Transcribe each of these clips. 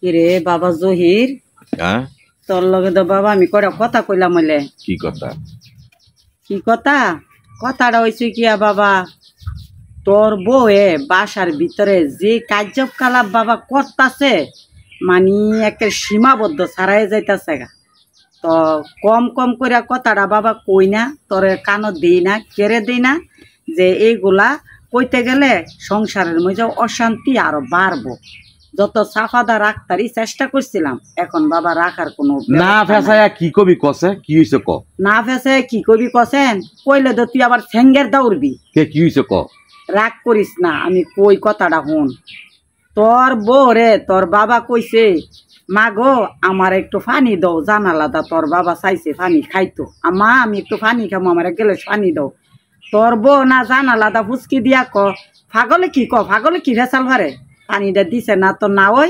কিরে বাবা জহির, হ্যাঁ তোর লগে তো বাবা আমি কয়টা কথা কইলাম হইলে। কি কথা? কি কথা? কথাটা হয়েছে কিয়া বাবা, তোর বউয়ে বাসার ভিতরে যে কার্যকলাপ বাবা করতাছে, মানে একটা সীমাবদ্ধ ছাড়াই যাইতাছে গা। তো কম কম করে কথাটা বাবা কই না, তোর কানও দেই না, কেড়ে দেই না, যে এইগুলা কইতে গেলে সংসারের মধ্যে অশান্তি আরো বাড়বো। যত সাফাদা রাখতারই চেষ্টা করছিলাম, এখন বাবা রাখার কোনো না ব্যবস্থা নাই। ফেসায়া কি কবি কছে কি হইছে ক? না ফেসে কি কবি কছেন, কইলে তো তুই আবার ঠেঙ্গের দৌড়বি। কে কি হইছে ক? রাগ করিস না, আমি কই কথাটা শুন। তোর বউ রে তোর বাবা কইছে, মা গো আমার একটু পানি দাও জানালাদা। তোর বাবা চাইছে পানি খাইতো, মা আমি একটু পানি খাবো, আমার এক গ্লাস পানি দাও। তোর বউ না জানালাদা ফুচকি দিয়া পাগলে কি ফেসাল ভারে, পানিটা দিছে না তো না ওই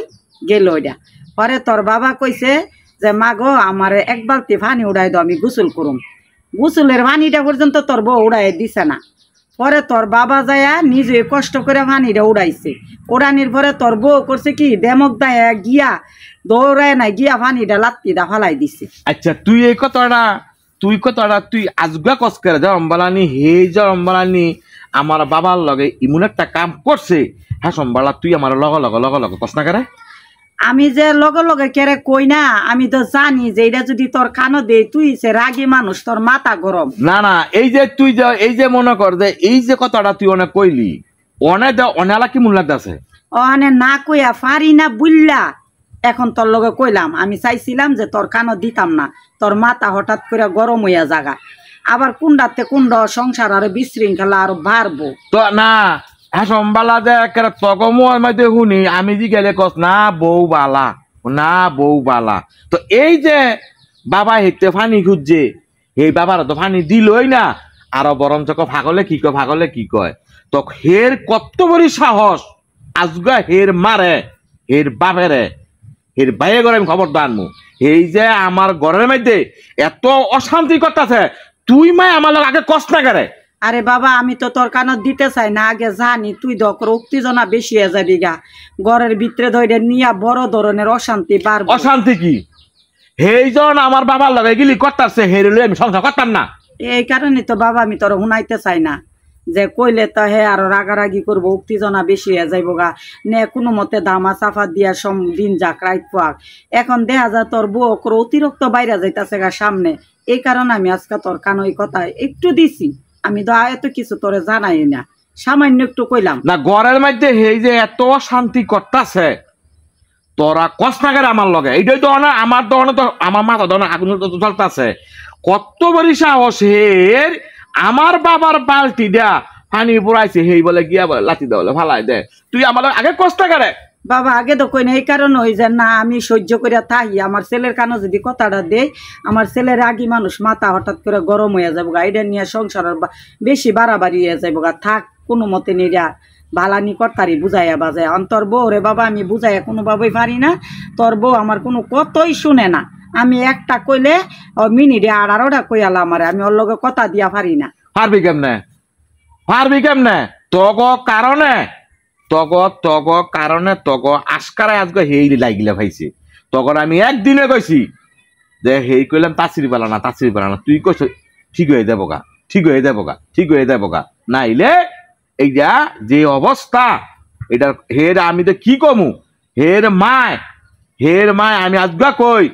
গেল ওইটা। পরে তোর বাবা কইছে যে মা গো আমার এক বালতি পানি উড়াই দাও, আমি গোসল করুম। গোসলের পানিটা পর্যন্ত তোর বউ উড়াই দিছে না। পরে তোর বাবা যায়া নিজে কষ্ট করে পানিটা উড়াইছে। উড়ানির পরে তোর বউ করছে কি, দেমক দায় গিয়া দৌড়ায় না গিয়া পানিটা লাত্তিটা ফালাই দিছে। আচ্ছা তুই আজগা কস করে যা অম্বালানি আমার বাবার লগে ইমন একটা কাম করছে, হ্যাঁ সম্বালা তুই আমার লগে কস না করে? আমি যে লগে লগে কেরে কই না, আমি তো জানি যে এটা যদি তোর কানো দে তুই সে রাগী মানুষ, তোর মাথা গরম। না এই যে মনে কর যে এই যে কথাটা তুই অনেক কইলি, অনেলা কি মূল লাগতেছে? ওখানে না কইয়া পারি না বুল্লা, এখন তোর লগে কইলাম। আমি চাইছিলাম যে তোর কানো দিতাম না, তোর মাথা হঠাৎ করে গরম হইয়া জাগা, আবার কুন্ডাতে কুন্ড সংসার আরো বিশৃঙ্খলা আরো বাড়বো। তো না হ্যাঁ সম্বালা দে তগময় মধ্যে শুনি আমি যে গেলে কস না বউ বালা। তো এই যে বাবা হেঁটে ফানি খুঁজছে, এই বাবার তো ফানি দিলই না, আরো বরঞ্চ ভাগলে কি কয়। তো হের কত বড় সাহস, আজগা হের মারে হের বাপেরে হের বাইরে করে আমি খবর দানমু। এই যে আমার ঘরের মধ্যে এত অশান্তি করতেছে, তুই মায় আমার লোক আগে কষ্ট না করে। আরে বাবা আমি তো তোর কানত দিতে চাই না, আগে জানি তুই দকর উত্তেজনা বেশি হয়ে যাবি গা, ঘরের ভিতরে ধরে নিয়ে বড় ধরনের অশান্তি বাড়বে। অশান্তি কি? হেইজন আমার বাবার লগে গিলি করতাছে, হেরিলে আমি সংসার করতাম না। এই কারণে তো বাবা আমি তোর শুনাইতে চাই না, যে কইলে তো হে আরো রাগারাগি করবো, উত্তেজনা বেশি হয়ে যাইব গা। নে কোনো মতে দামা চাফা দিয়া দিন যাক রাইত পাক। এখন দেখা যায় তোর বউ অতিরিক্ত বাইরে যাইতাছে গা সামনে, এই কারণে আমি আজকে তোর কানো এই কথা একটু দিছি। আমি তো এত কিছু তোরে জানাই না, সামান্য একটু কইলাম। না ঘরের মধ্যে হেই যে এত শান্তি করতাছে, তোরা কষ্ট না করে আমার লগে। এইটাই তো না আমার দহনে তো আমার মাথা দহনে আগুন চলতেছে। কত বড় সাহস হের, আমার বাবার বালতি দেয়া পানি পুরাইছে, হেই বলে গিয়া বলে লাঠি দেওয়া ফালাই দে। তুই আমার আগে কষ্ট করে বাবা আগে তো কই না, এই কারণে হই যে না আমি সহ্য করিয়া থাকি। আমার ছেলের কানে যদি কথাটা দেই, আমার ছেলের রাগী মানুষ, মাথা হঠাৎ করে গরম হয়ে যাবো গা, এটা নিয়ে সংসারের বেশি বাড়াবাড়ি হয়ে যাবো গা। থাক কোনো মতে নিরা ভালানি কর্তারি বুঝাইয়া বাজায়। তোর বউ রে বাবা আমি বুঝাইয়া কোনোভাবেই পারি না, তোর বউ আমার কোনো কতই শুনে না। আমি একটা কইলে মিনিটে 18টা কইয়ালা আমারে, আমি ওর লগে কথা দিয়া পারি না। পারবি কেমনে? তগ আজকারায় আজকে হেই লাগিলে ভাইছে। তখন আমি একদিনে কইছি যে হেই কইলাম তাচির পালা না, তুই কইছ ঠিক হয়ে যাবো গা। নাইলে এইটা যে অবস্থা, এটা হের আমি তো কি কমু। হের মায় আমি আজগা কই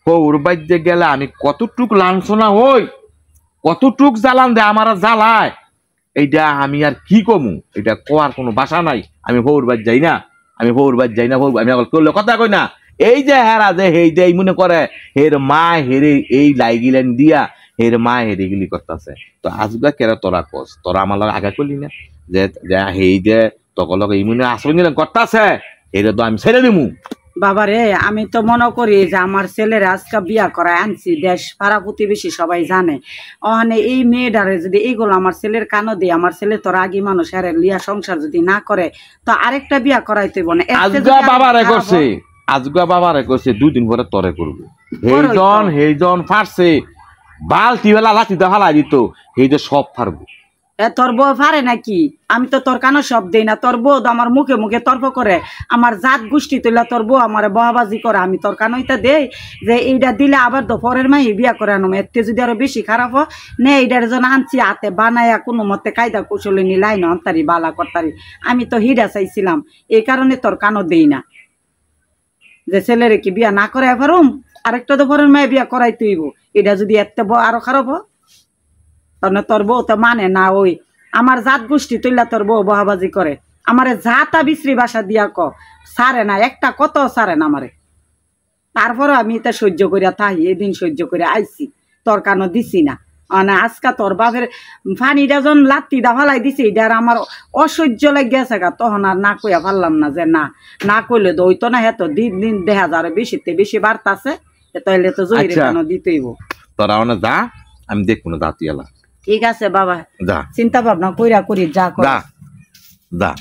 হৌর বাইতে গেলে আমি কতটুক লাঞ্ছনা হই, কতটুক জ্বালান দে আমার জ্বালায়, এইটা আমি আর কি কমু। এটা কোয়ার কোনো বাসা নাই। আমি হৌর বাইত যাই না, আমি করলে কথা কই না। এই যে হেরা যে হেই যে মনে করে হের মা হেরে এই লাইগিলেন দিয়া হের মা হেরে গিলি করতেছে। তো আজগা কেরা তোরা কস, তোরা আমার লগে আগে করলি না যে হেই যে তক লগে এই মনে আসল নিলেন করতেছে, এটা তো আমি ছেড়ে দিমু। বাবারে আমি তো মনে করি যে আমার ছেলের আজকে বিয়া করায় আনছি, দেশ পাড়া প্রতিবেশী সবাই জানে। ওখানে এই মেয়েটারে যদি এইগুলো আমার ছেলের কানো দিয়ে, আমার ছেলে তো রাগী মানুষ, আর লিয়া সংসার যদি না করে তো আরেকটা বিয়া করাইতে না। আজগা বাবারে করছে 2 দিন পরে তরে করবো। হেইজন ফারছে বালতি বেলা লাঠিতে ফালাই দিত, এই যে সব ফারবো। তোর বউ পারে নাকি? আমি তো তোর কানো সব দেই না। তোর বউ তো আমার মুখে মুখে তর্ক করে, আমার জাত গোষ্ঠী তুইলা তোর বউ আমার বহাবাজি করে। আমি তোর কানইটা দেই যে এইটা দিলে আবার তো পরের মাই বিয়া করে আনো, এতে যদি আরো বেশি খারাপ হয় নে এইটার জন্য আনছি হাতে বানায়া কোনো মতে কায়দা কৌশলে নিলাই না অন্তারি বালা করতারি। আমি তো হিডা চাইছিলাম, এই কারণে তোর কানো দেই না যে ছেলেরে কি বিয়া না করে পারুম, আরেকটা তো পরের মায়ে বিয়া করাই তুইব। এটা যদি এত আরো খারাপ হয় তাহলে তোর বউ তো মানে না। ওই আমার জাত গোষ্ঠী তুইলা তোর বউ বহাবাজি করে, আমারে জাতা বিশ্রী বাসা দিয়া ক সারে না, একটা কত সারে না আমারে। তারপরে আমি এটা সহ্য করিয়া থাকি, এদিন সহ্য করে আইছি, তোর কানো দিছি না। মানে আজকা তোর বাপের ফানিটা যখন লাত্তিটা ফালাই দিছি এটা আর আমার অসহ্য লাগিয়াছে গা, তখন আর না কইয়া পারলাম না যে না, না কইলে তো হইতো না। হ্যাঁ তো দিন দিন দেখা যাবে বেশিতে বেশি বাড়তাছে, তাইলে তো জহিরে কানো দিতেইব। তোরা মানে যা, আমি দেখবো না, যা তুই এলা। ঠিক আছে বাবা, যা, চিন্তা ভাবনা কইরা করি যা কর। যা।